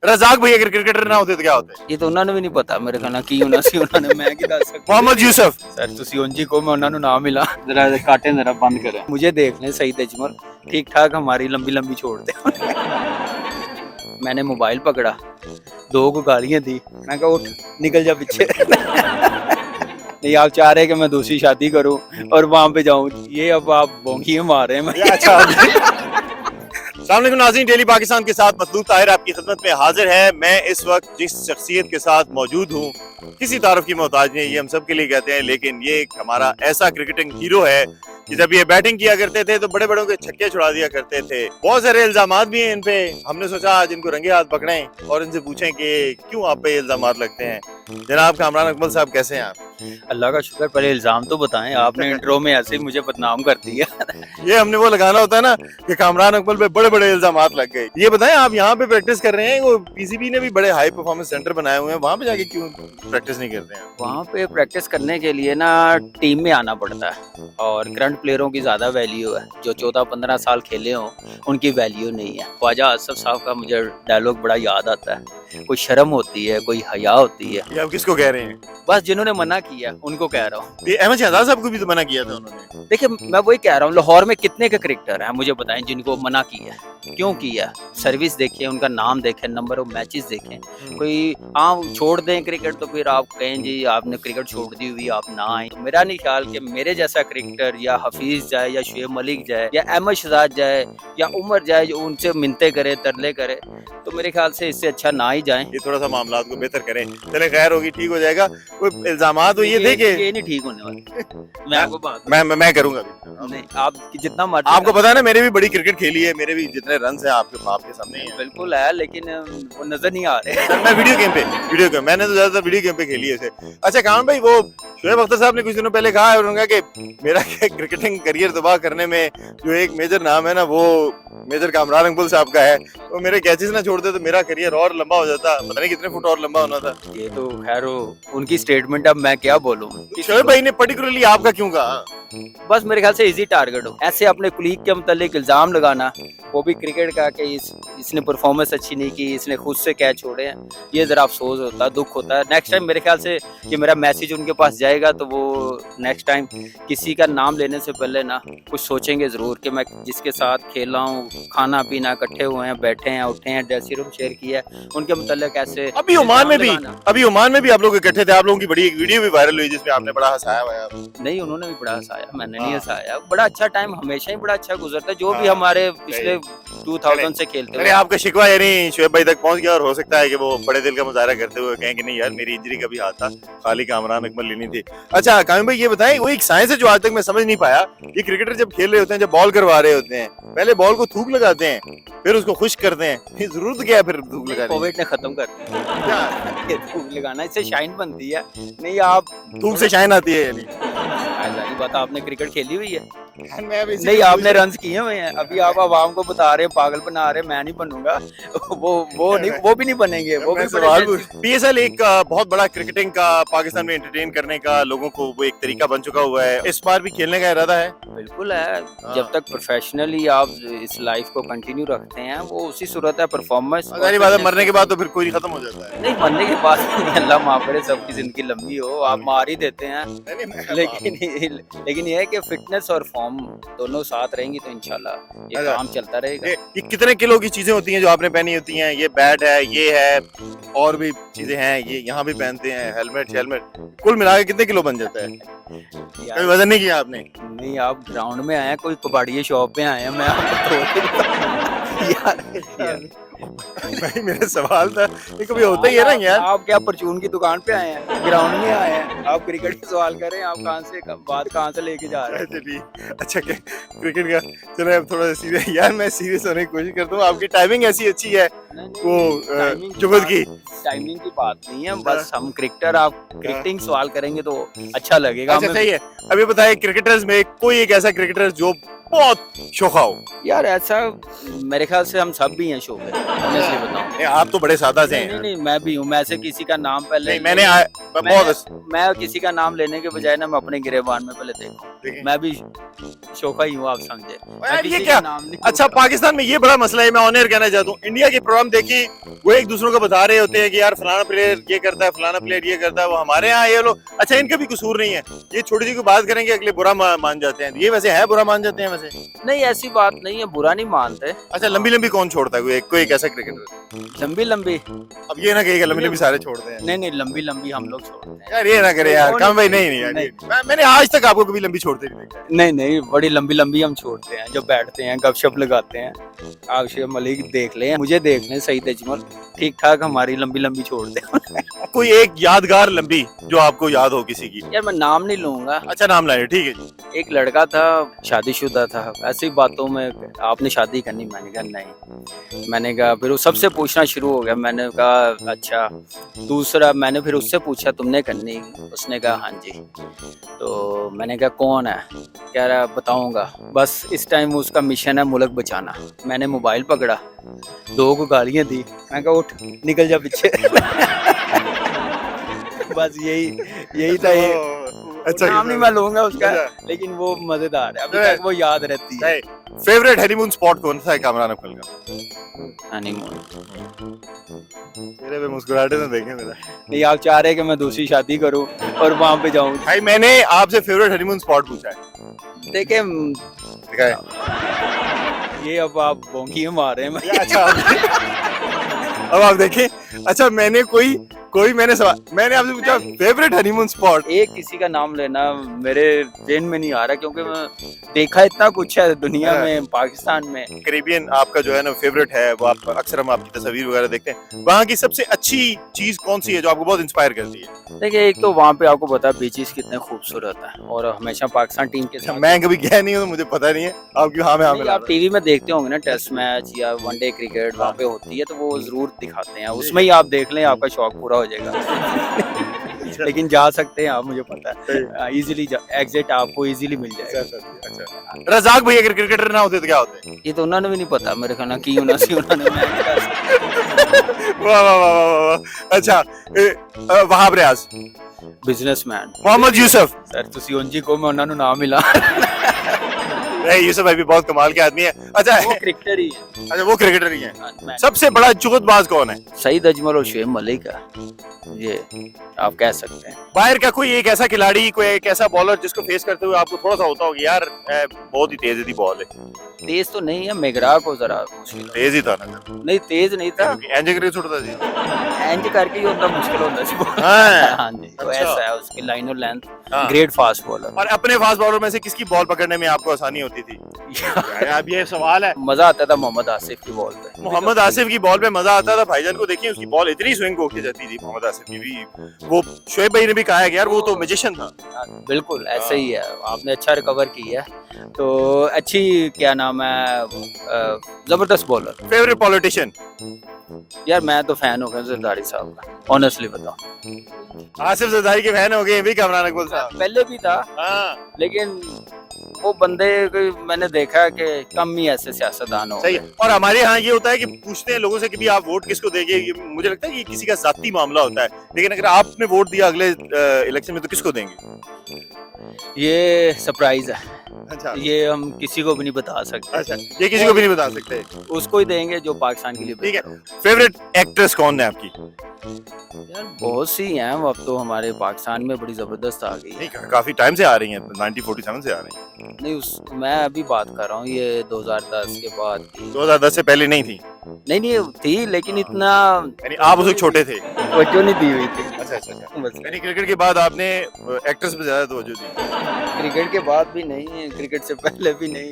रजाक भैया अगर क्रिकेटर ना होते तो क्या होते? ਇਹ ਤਾਂ ਉਹਨਾਂ ਨੂੰ ਵੀ ਨਹੀਂ ਪਤਾ ਮੇਰੇ ਖਿਆਲ ਨਾਲ ਕੀ ਹੋਣਾ ਸੀ ਉਹਨਾਂ ਨੇ ਮੈਂ ਕੀ ਦੱਸ ਸਕਦਾ मोहम्मद यूसुफ। सर ਤੁਸੀਂ ਉਂਝ ਹੀ ਕੋ ਮੈਂ ਉਹਨਾਂ ਨੂੰ ਨਾ ਮਿਲਾ जरा काटे जरा बंद करें मुझे देखने सही तजमल ठीक ठाक हमारी लंबी लंबी छोड़ दे मैंने मोबाइल पकड़ा 2 को गालियां दी मैं कहा उठ निकल जा पीछे नहीं आप चाह रहे हैं कि मैं दूसरी शादी करूं और वहां पे जाऊं ये अब आप बोंगियां मार रहे हैं अच्छा अस्सलाम नाज़रीन, डेली पाकिस्तान के साथ मतलूब ताहिर आपकी खिदमत में हाजिर है। मैं इस वक्त जिस शख्सियत के साथ मौजूद हूँ किसी तारुफ की मोहताज नहीं, ये हम सब के लिए कहते हैं, लेकिन ये एक हमारा ऐसा क्रिकेटिंग हीरो है कि जब ये बैटिंग किया करते थे तो बड़े बड़ों के छक्के छुड़ा दिया करते थे। बहुत सारे इल्जामात भी हैं इन पे। हमने सोचा आज इनको रंगे हाथ पकड़ें और इनसे पूछें कि क्यों आप पे इल्जामात लगते हैं। जनाब कामरान अकमल साहब कैसे हैं आप? अल्लाह का शुक्र, पहले इल्जाम तो बताएं, आपने इंट्रो में ऐसे ही मुझे बदनाम कर दिया ये हमने वो लगाना होता है ना कि कामरान अकमल पे बड़े बड़े इल्जामात लग गए। ये बताएं आप यहाँ पे प्रैक्टिस कर रहे हैं, वो पीसीबी ने भी बड़े हाई परफॉर्मेंस सेंटर बनाए हुए हैं, वहाँ पे जाके क्यों प्रैक्टिस नहीं करते हैं? वहाँ पे प्रैक्टिस करने के लिए ना टीम में आना पड़ता है और करंट प्लेयरों की ज़्यादा वैल्यू है। जो 14-15 साल खेले हों उनकी वैल्यू नहीं है। ख्वाजा आसिफ साहब का मुझे डायलॉग बड़ा याद आता है, कोई शर्म होती है, कोई हया होती है। ये आप किसको कह रहे हैं? बस जिन्होंने मना किया उनको कह रहा हूँ। ये अहमद शहजाद साहब को भी तो मना किया था उन्होंने। देखिए मैं वही कह रहा हूँ, लाहौर में कितने के क्रिकेटर हैं मुझे बताएं जिनको मना किया, क्यों किया? सर्विस देखें, उनका नाम देखें, नंबर ऑफ मैचेस देखें। कोई छोड़ दें क्रिकेट तो फिर आप कहें जी आपने क्रिकेट छोड़ दी हुई आप ना आए। तो मेरा नहीं ख्याल कि मेरे जैसा क्रिकेटर या हफीज जाए या शुएब मलिक जाए या अहमद शहजाद जाए या उमर जाए जो उनसे मिन्नतें करे, तरले करे, तो मेरे ख्याल से इससे अच्छा ना ही जाए। ये थोड़ा सा मामलात को बेहतर करें, चले खैर होगी, ठीक हो जाएगा। कोई इल्जामात तो ये थे कि ये नहीं ठीक होने वाला। मैं आपको बात मैं करूंगा अभी। नहीं, आप जितना मर्जी, आपको पता है ना मेरे भी बड़ी क्रिकेट खेली है, मेरे भी जितने रन हैं आपके सामने ही हैं। बिल्कुल है, लेकिन वो नजर नहीं आ रहे। मैं वीडियो गेम मैंने तो ज्यादातर वीडियो गेम पे खेली है इसे। अच्छा कामरान भाई, वो शुएब अख्तर साहब ने कुछ दिनों पहले कहा है, उन्होंने कहा कि मेरा क्रिकेटिंग करियर तबाह करने में जो एक मेजर नाम है ना वो मेजर कामरान अकमल साहब का है। तो मेरे कैचेस ना छोड़ते तो मेरा करियर और लंबा हो जाता, पता नहीं कितने फुट और लंबा होना था। ये तो खैर उनकी स्टेटमेंट, अब मैं क्या बोलूं। शुएब भाई ने पर्टिकुलरली आपका क्यों कहा? बस मेरे ख्याल से इजी टारगेट हो, ऐसे अपने कुलीग के मुतालिक इल्जाम लगाना, वो भी क्रिकेट का कि इसने परफॉर्मेंस अच्छी नहीं की, इसने खुद से कैच छोड़े हैं, ये जरा अफसोस होता है, दुख होता है। नेक्स्ट टाइम मेरे ख्याल से कि मेरा मैसेज उनके पास जाएगा तो वो नेक्स्ट टाइम किसी का नाम लेने से पहले ना कुछ सोचेंगे जरूर कि मैं जिसके साथ खेला हूँ, खाना पीना इकट्ठे हुए हैं, बैठे हैं, उठे हैं, ड्रेसिंग रूम शेयर किया है, उनके मुतालिक ऐसे। अभी ओमान में भी आप लोग इकट्ठे थे, आप लोगों की बड़ी एक वीडियो भी वायरल हुई जिसमें आपने बड़ा हंसाया हुआ। नहीं, उन्होंने भी बड़ा हंसाया, मैंने नहीं हंसाया। बड़ा अच्छा टाइम हमेशा ही बड़ा अच्छा गुजरता है, जो भी हमारे पिछले 2000 से खेलते हैं। आपका शिकवा यानी शुएब भाई तक पहुंच गया और हो सकता है कि वो बड़े दिल का मुजाहरा करते हुए कहें कि नहीं यार मेरी इंजरी का भी हाथ था, खाली कामरान अकमल लेनी थी। अच्छा कामिल भाई ये बताएं, वो एक साइंस है जो आज तक मैं समझ नहीं पाया, ये क्रिकेटर जब खेल रहे होते हैं, जब बॉल करवा रहे होते हैं, पहले बॉल को थूक लगाते हैं, फिर उसको खुश करते हैं, ये जरूरत क्या है फिर थूक लगाने की? कोविड ने खत्म कर दिया थूक लगाना, इससे शाइन बनती है। नहीं, आप थूक से शाइन आती है यानी? बात, आपने क्रिकेट खेली हुई है? नहीं, आपने रन्स किए हुए हैं। अभी आप आवाम को बता रहे हैं, पागल बना रहे हैं, मैं नहीं बनूंगा। वो भी नहीं बनेंगे। वो भी सवाल पीएसएल एक बहुत बड़ा क्रिकेटिंग का पाकिस्तान में एंटरटेन करने का लोगों को वो एक तरीका बन चुका हुआ है। इस बार भी खेलने का इरादा है? बिल्कुल है, जब तक प्रोफेशनली आप इस लाइफ को कंटिन्यू रखते हैं वो उसी सूरत है। परफॉर्मेंस मरने के बाद तो फिर कोई खत्म हो जाता है। नहीं, मरने के बाद अल्लाह माफ करे, सबकी जिंदगी लंबी हो, आप मार ही देते हैं। लेकिन ये है कि फिटनेस और फॉर्म दोनों साथ रहेंगी तो इंशाल्लाह ये काम चलता रहेगा। ये कितने किलो की चीजें होती हैं जो आपने पहनी होती हैं? ये बैट है, ये है, और भी चीजें हैं, ये यहाँ भी पहनते हैं, हेलमेट, कुल मिला के कितने किलो बन जाता है? कभी वजन नहीं किया आपने? नहीं, आप ग्राउंड में आए हैं, कोई कबाड़ी शॉप में आए हैं, मैं आपको यार भाई मेरा सवाल था, ये कभी होता ही है ना यार। आप क्या परचून की दुकान पे आए हैं, ग्राउंड में आए हैं, आप क्रिकेट की सवाल कर रहे हैं, आप कहाँ से लेके जा रहे हैं? अच्छा क्रिकेट का चलो अब थोड़ा सा सीरियस, यार मैं सीरियस होने की कोशिश करता हूँ, आपकी टाइमिंग ऐसी अच्छी है। वो जुगत की टाइमिंग की बात नहीं है, बस हम क्रिकेटर, आप क्रिकेटिंग सवाल करेंगे तो अच्छा लगेगा। अच्छा सही है। अभी बताइए क्रिकेटर्स में कोई एक ऐसा क्रिकेटर जो बहुत शोखा हो? यार ऐसा मेरे ख्याल से हम सब भी हैं शोखे, ऑनेस्टली बताऊं। आप तो बड़े सादा से हैं। नहीं, मैं भी हूँ, मैं ऐसे किसी का नाम पहले नहीं, बहुत मैं किसी का नाम लेने के बजाय ना मैं अपने गिरेबान में पहले देखूं, देखिए। मैं भी शौका ही हूँ, आप समझे। मैं यार किसी ये का क्या नाम नहीं अच्छा लूंगा। पाकिस्तान में ये बड़ा मसला है। मैं ऑन एयर कहना चाहता हूँ, इंडिया के प्रोग्राम देखिए, वो एक दूसरों को बता रहे होते हैं कि यार फलाना प्लेयर ये करता है, फलाना प्लेयर ये करता है, वो हमारे यहाँ ये लोग अच्छा इनका भी कसूर नहीं है, ये छोटी सी कोई बात करेंगे अगले बुरा मान जाते हैं। ये वैसे है बुरा मान जाते हैं वैसे? नहीं, ऐसी बात नहीं है, बुरा नहीं मानते। अच्छा लंबी लंबी कौन छोड़ता है? कोई एक ऐसा क्रिकेटर? लंबी लंबी अब ये ना कहेगा लंबी लंबी सारे छोड़ते हैं। नहीं, लंबी लंबी हम लोग छोड़ते हैं। यार ये ना करे यार, कौन- काम भाई नहीं यार, मैंने आज तक आपको कभी लंबी छोड़ते नहीं देखा। नहीं, बड़ी लंबी लंबी हम छोड़ते हैं, जब बैठते हैं गपशप लगाते हैं। आप शेख मलिक देख लें, मुझे देख लें, सईद अजमल ठीक ठाक हमारी लंबी लंबी छोड़ते हैं। कोई एक यादगार लंबी जो आपको याद हो किसी की? यार मैं नाम नहीं लूंगा। अच्छा नाम लाए, ठीक है जी। एक लड़का था, शादीशुदा था, ऐसी बातों में आपने शादी करनी, मैंने कहा नहीं। मैंने कहा फिर वो सबसे पूछना शुरू हो गया, मैंने कहा अच्छा। दूसरा मैंने फिर उससे पूछा तुमने करनी? उसने कहा हाँ जी। तो मैंने कहा कौन है? कह रहा बताऊंगा। बस इस टाइम उसका मिशन है मुल्क बचाना। मैंने मोबाइल पकड़ा, 2 को गालियां दी, मैं कहा उठ निकल जा पीछे। बस यही था ये। अच्छा नाम नहीं मैं लूंगा उसका, अच्छा। लेकिन वो मजेदार है, अभी नहीं। तक वो याद रहती है। फेवरेट हनीमून स्पॉट कौन सा है कामरान अफजल का? हनीमून मेरे पे मुस्कुराहटे तो देखें मेरा। नहीं, आप चाह रहे हैं कि मैं दूसरी शादी करूं और वहां पे जाऊं? भाई मैंने आपसे फेवरेट हनीमून स्पॉट पूछा है। देखे देखा है? ये अब आप बोंकी मार रहे हैं ये अच्छा अब आप देखें। अच्छा मैंने मैंने आपसे पूछा फेवरेट हनीमून स्पॉट। एक किसी का नाम लेना मेरे जेन में नहीं आ रहा, क्योंकि मैं देखा इतना कुछ है दुनिया में, पाकिस्तान में। कैरेबियन आपका जो है ना फेवरेट है, वो आप अक्सर हम आपकी तस्वीर वगैरह देखते हैं, वहाँ की सबसे अच्छी चीज कौन सी है जो आपको बहुत इंस्पायर करती है? देखिए एक तो वहाँ पे आपको पता है बीचेस कितने खूबसूरत है, और हमेशा पाकिस्तान टीम के साथ। मैं कभी गया नहीं हूँ, मुझे पता नहीं है। आप क्यों हाँ में हाँ नहीं, मिला आप टीवी में देखते होंगे ना, टेस्ट मैच या वनडे क्रिकेट वहाँ पे होती है, तो वो जरूर दिखाते हैं, उसमें ही आप देख लें, आपका शौक पूरा हो जाएगा। लेकिन जा सकते हैं आप, मुझे पता है इजीली एग्जिट आपको इजीली मिल जाएगा। अच्छा रजाक भाई अगर क्रिकेटर ना होते तो क्या होते? ये तो उन्होंने भी नहीं पता मेरे ख्याल की होना सी उन्होंने। वाह वाह वाह वाह वाह। अच्छा वहाब रियाज, बिजनेसमैन। मोहम्मद यूसुफ। सर ਤੁਸੀਂ ਉਂਝ ਹੀ ਕਹੋ मैं उन्होंने नाम मिला। नहीं यूसुफ भाई भी बहुत कमाल के आदमी है। अच्छा वो क्रिकेटर ही है। अच्छा वो क्रिकेटर ही है। मैं- सबसे बड़ा चुगतबाज कौन है? सईद अजमल और शुएब मलिक है, ये आप कह सकते हैं। बाहर का कोई एक ऐसा खिलाड़ी, कोई एक ऐसा बॉलर जिसको फेस करते हुए आपको थोड़ा सा होता होगा यार बहुत ही तेज है बॉल है? तेज तो नहीं है, मेगरा को जरा मुश्किल। तेज ही था ना नहीं तेज नहीं था, एंज करके छुड़ता जी। एंज करके ही उतना मुश्किल होता है। हाँ। हाँ जी, तो अच्छा। ऐसा है उसकी लाइन और लेंथ। हाँ। Great fast bowler. और अपने फास्ट बॉलर में से किसकी बॉल पकड़ने में आपको आसानी होती थी? अब ये सवाल है। मजा आता था मोहम्मद आसिफ की बॉल पे। मोहम्मद आसिफ की बॉल पे मजा आता था। भाईजान को देखिए उसकी बॉल इतनी स्विंग होके जाती थी मोहम्मद आसिफ की भी। वो शोएब भाई ने भी कहा है कि यार वो तो मैजिशियन था। हाँ, बिल्कुल ऐसे ही है, आपने अच्छा रिकवर किया है, तो अच्छी क्या नाम है, जबरदस्त बॉलर। Favourite politician? यार मैं तो फैन हो गया जरदारी साहब का, ऑनेस्टली बताओ। आसिफ जरदारी के फैन हो गए भी कामरान अकबर साहब। पहले भी था, हाँ लेकिन वो बंदे को मैंने देखा कि कम ही ऐसे सियासतदान हो सही गए। है। और हमारे यहाँ ये होता है कि पूछते हैं लोगों से कि भी आप वोट किसको देंगे। ये मुझे लगता है कि ये किसी का जाती मामला होता है, लेकिन अगर आपने वोट दिया अगले इलेक्शन में तो किसको देंगे? ये सरप्राइज है, अच्छा ये हम किसी को भी नहीं बता सकते। अच्छा ये किसी को भी नहीं बता सकते। उसको ही देंगे जो पाकिस्तान के लिए ठीक है। बेहतर हो। फेवरेट एक्ट्रेस कौन है आपकी? यार बहुत सी हैं, अब तो हमारे पाकिस्तान में बड़ी जबरदस्त आ गई है। नहीं काफी टाइम से आ रही हैं, 1947 से आ रही हैं। नहीं उस मैं अभी बात कर रहा हूँ ये 2010 के बाद की। 2010 से पहले नहीं थी? नहीं थी, लेकिन इतना यानी आप उस वक्त छोटे थे। तवज्जो नहीं दी हुई थी। अच्छा अच्छा अच्छा। बस यानी क्रिकेट के बाद आपने एक्ट्रेस पे ज्यादा तवज्जो दी। क्रिकेट के बाद भी नहीं, क्रिकेट से पहले भी नहीं,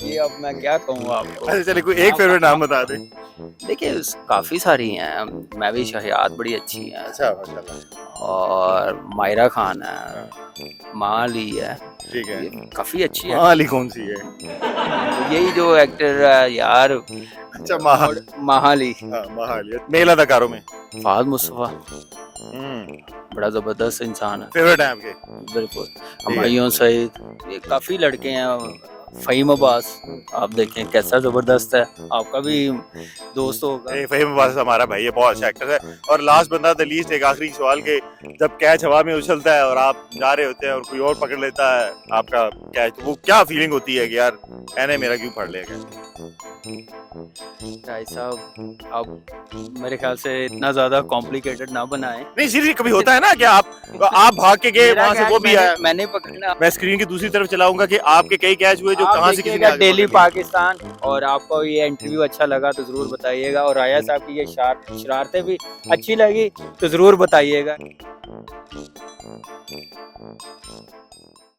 ये अब मैं क्या कहूँ आपको। अच्छा चलिए कोई एक फेवरेट नाम बता दें। देखिए काफी सारी हैं, मैं भी शहयाद बड़ी अच्छी है, अच्छा माशाल्लाह। और मायरा खान है, माँ अली है, ठीक है। ये काफी अच्छी है। माँ अली कौन सी है? यही जो एक्टर है यार, अच्छा माह माह अली। हाँ माह अली मेल अदाकारों में फहद मुस्तफा बड़ा जबरदस्त इंसान है। फेवरेट है आपके? बिल्कुल। हुमायूं सईद, ये काफी लड़के हैं, फ़हीम अब्बास, आप देखें कैसा ज़बरदस्त है, आपका भी दोस्त होगा। फहीम अब्बास हमारा भाई है, बहुत अच्छा एक्टर है। और लास्ट बंदा द लीस्ट, एक आखिरी सवाल के जब कैच हवा में उछलता है और आप जा रहे होते हैं और कोई और पकड़ लेता है आपका कैच, तो वो क्या फीलिंग होती है कि यार मैंने मेरा क्यों पढ़ लिया कैच? भाई साहब, आप मेरे ख्याल से इतना ज़्यादा कॉम्प्लिकेटेड ना बनाएं। नहीं सीरियसली, कभी होता है ना कि आप भाग के गए मेरा वहां से, क्या वो है, भी आया। मैंने पकड़ना। मैं स्क्रीन की दूसरी तरफ चलाऊंगा कि आपके कई कैच हुए जो आप कहां से किसी ने देखिएगा आगे डेली पकड़ लिया। पाकिस्तान, और आपको ये इंटरव्यू अच्छा लगा तो ज़रूर बताइएगा, और आया साहब की ये शरारतें भी अच्छी लगी तो ज़रूर बताइएगा।